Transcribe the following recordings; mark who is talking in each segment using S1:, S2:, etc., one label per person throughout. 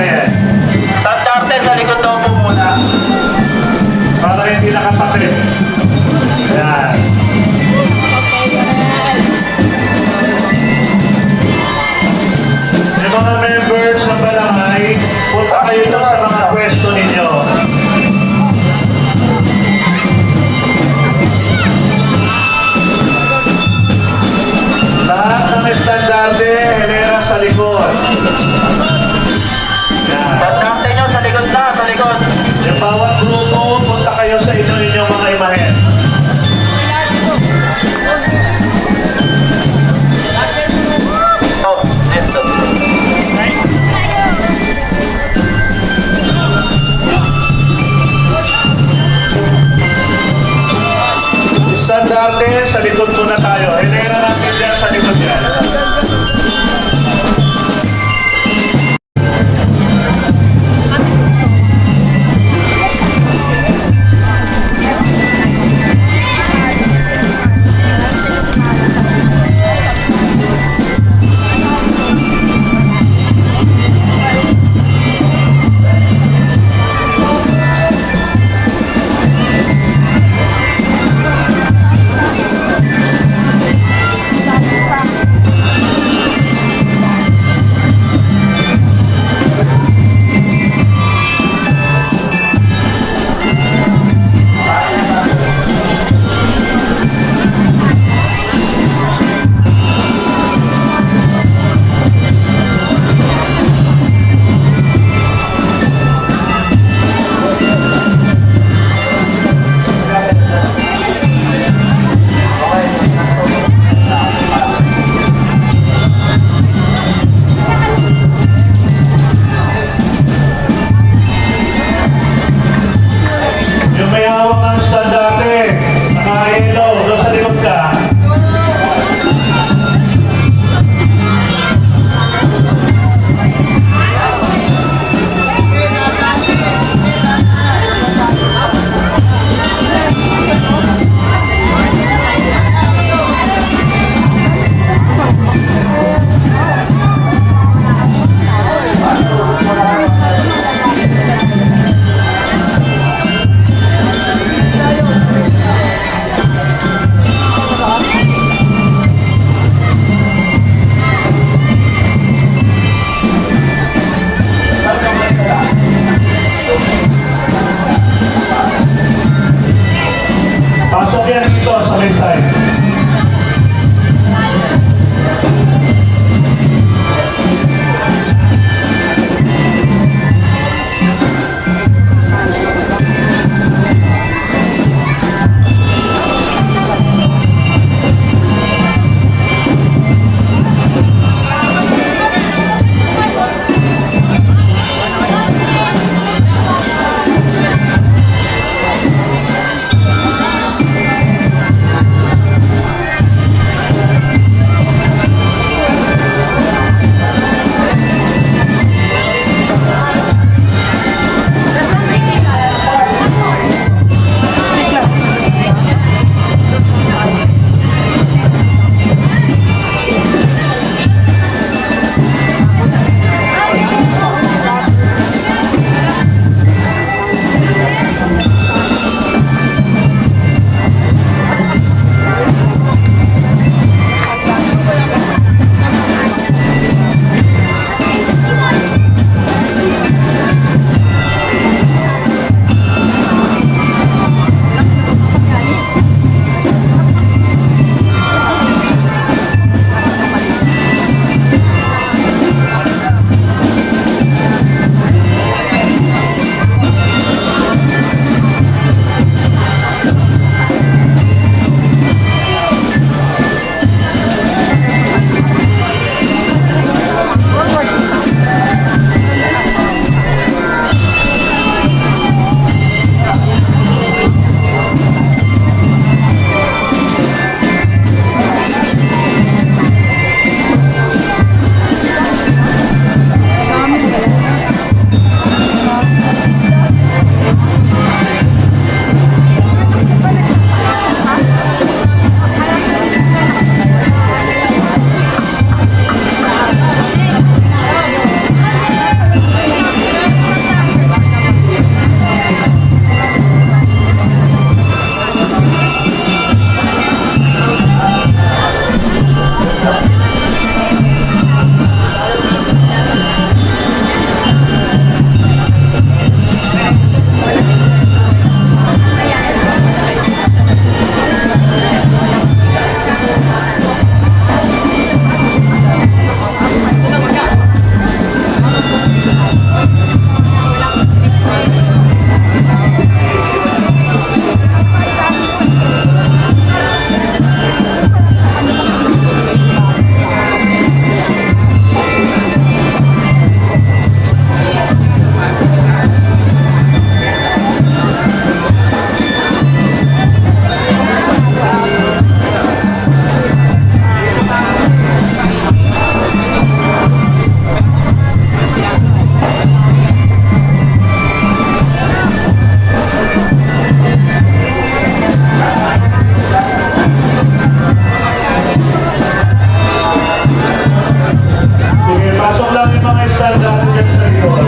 S1: imahen.
S2: Standarte sa likod daw po muna.
S1: Para hindi nakapatid. Yan. May mga members ng barangay, punta kayo doon sa mga pwesto ninyo. Lahat ng estandarte, hilera sa likod. Yan.
S2: Standarte nyo sa likod na, sa likod.
S1: Yung bawat grupo, punta kayo sa inyong mga imahen.
S2: Oh, esto.
S1: Estandarte, sa likod muna tayo. Hilera natin dyan sa likod yan. stand natin yan sa likod.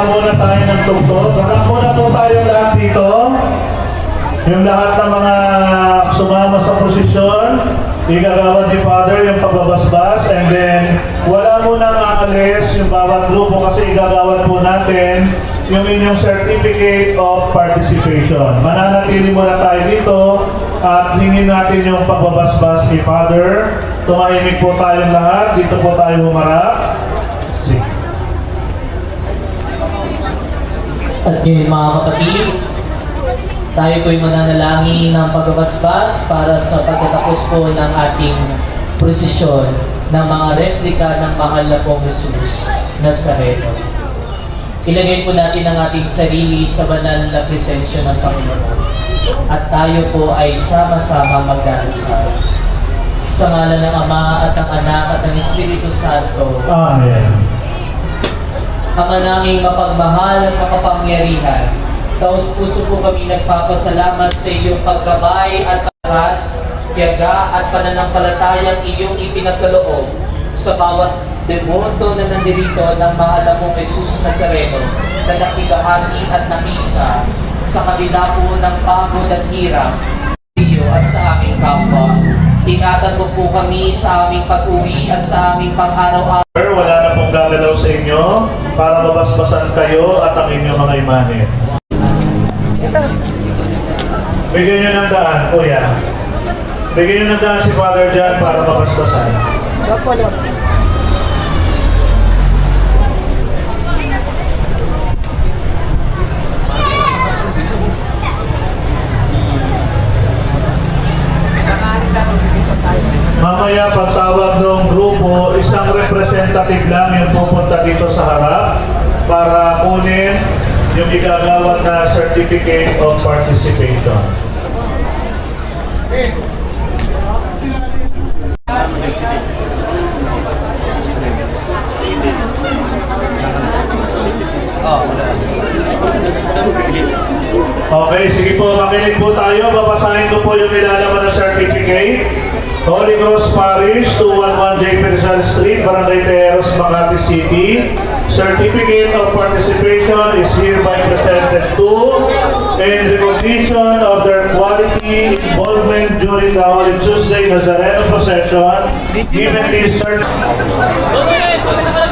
S1: Muna tayo ng tugtog. Baka muna po tayo lahat dito. Yung lahat ng mga sumama sa prosesyon, igagawa ni Father yung pagbabasbas, and then wala munang aalis yung bawat grupo kasi igagawan po natin yung inyong certificate of participation. Mananatili muna tayo dito at hingin natin yung pagbabasbas ni Father. Tumahimik po tayong lahat. Dito po tayo humarap. Sige.
S3: At yun mga kapatid, tayo po'y mananalangin ng pagbabasbas para sa pagtatapos po ng ating prosesyon ng mga replika ng mahal na pong Jesus Nazareno. Ilagay po natin ang ating sarili sa banal na presensya ng Panginoon at tayo po ay sama-sama magdarasal. Sa ngalan ng Ama at ng Anak at ng Espiritu Santo.
S1: Amen.
S3: Ama naming mapagmahal at makapangyarihan, taos puso po kami nagpapasalamat sa iyong paggabay at paglakas, tiyaga at pananampalatayang iyong ipinagkaloob sa bawat demoto na nandirito ng mahal na pong Jesus Nazareno na nakibahagi at nakisa sa kabila po ng pagod at hirap iyo at sa aming kapwa. Ingatan mo po kami sa aming pag-uwi at sa aming pang-araw-araw.
S1: Wala na pong gagalaw sa inyo para mabasbasan kayo at ang inyong mga imahe. Bigyan nyo ng daan, kuya. Bigyan nyo ng daan si Father dyan para mabasbasan. Mamaya pagtawag ng grupo, isang representative lang yung pupunta dito sa harap para kunin yung igagawad na Certificate of Participation. Okay, sige po, makinig po tayo. Babasahin ko po yung nilalaman ng certificate. Holy Cross Parish, 211 J. Perizal Street, Barangay Tejeros, Makati City. Certificate of participation is hereby presented to in recognition of their quality involvement during the Holy Tuesday Nazareno procession. Given this certificate.